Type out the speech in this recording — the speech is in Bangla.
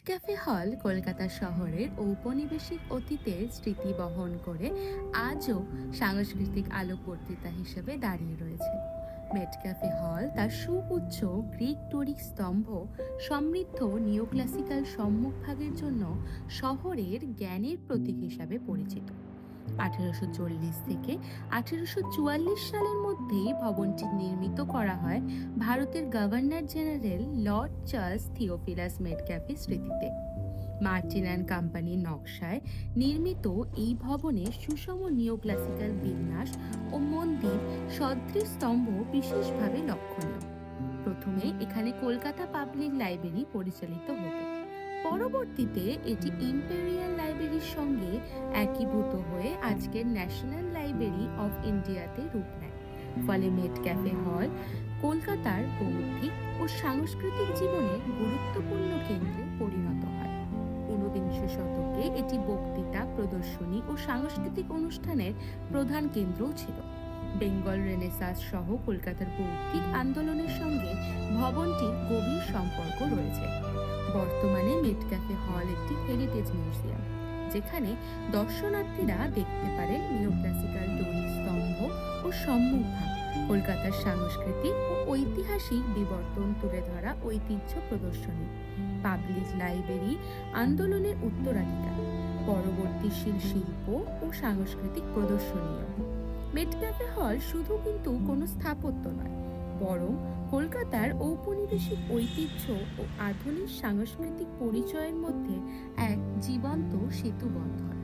মেট ক্যাফে হল কলকাতা শহরের ঔপনিবেশিক অতীতের স্মৃতি বহন করে আজও সাংস্কৃতিক আলোকবর্তিতা হিসেবে দাঁড়িয়ে রয়েছে। মেট ক্যাফে হল তার সুউচ্চ গ্রিক ডোরিক স্তম্ভ, সমৃদ্ধ নিওক্লাসিক্যাল সম্মুখভাগের জন্য শহরের জ্ঞানের প্রতীক হিসাবে পরিচিত। 1840 থেকে 1844 সালের মধ্যেই ভবনটি নির্মিত করা হয় ভারতের governor general lord Charles Theophilus মেটক্যাফের স্মৃতিতে। মার্টিন অ্যান্ড কোম্পানির নকশায় নির্মিত এই ভবনে সুষম নিওক্লাসিক্যাল বিন্যাস ও মন্দির সদৃশ স্তম্ভ বিশেষভাবে লক্ষণীয়। প্রথমে এখানে কলকাতা পাবলিক লাইব্রেরি পরিচালিত হতো। পরবর্তীতে এটি ইম্পেরিয়াল লাইব্রেরির সঙ্গে একীভূত হয়ে আজকের ন্যাশনাল লাইব্রেরি অফ ইন্ডিয়াতে রূপ নেয়। ফলে মেট ক্যাফে হল কলকাতার বৌদ্ধিক ও সাংস্কৃতিক জীবনের গুরুত্বপূর্ণ কেন্দ্রে পরিণত হয়। ঊনবিংশ শতকে এটি বক্তৃতা, প্রদর্শনী ও সাংস্কৃতিক অনুষ্ঠানের প্রধান কেন্দ্রও ছিল। বেঙ্গল রেনেসাঁস সহ কলকাতার বৌদ্ধিক আন্দোলনের সঙ্গে ভবনটির গভীর সম্পর্ক রয়েছে। বর্তমানে মেট ক্যাফে হল একটি হেরিটেজ মিউজিয়াম, যেখানে দর্শনার্থীরা দেখতে পারেন নিওক্লাসিক্যাল ডোরিক স্তম্ভ ও সম্মুখভাগ, কলকাতার সাংস্কৃতিক ও ঐতিহাসিক বিবর্তন তুলে ধরা ঐতিহ্য প্রদর্শনী, পাবলিক লাইব্রেরি আন্দোলনের উত্তরাধিকার, পরবর্তীশীল শিল্প ও সাংস্কৃতিক প্রদর্শনীও। মেট ক্যাফে হল শুধু কিন্তু কোনো স্থাপত্য নয়, বরং কলকাতার ঔপনিবেশিক ঐতিহ্য ও আধুনিক সাংস্কৃতিক পরিচয়ের মধ্যে এক জীবন্ত সেতু বন্ধন।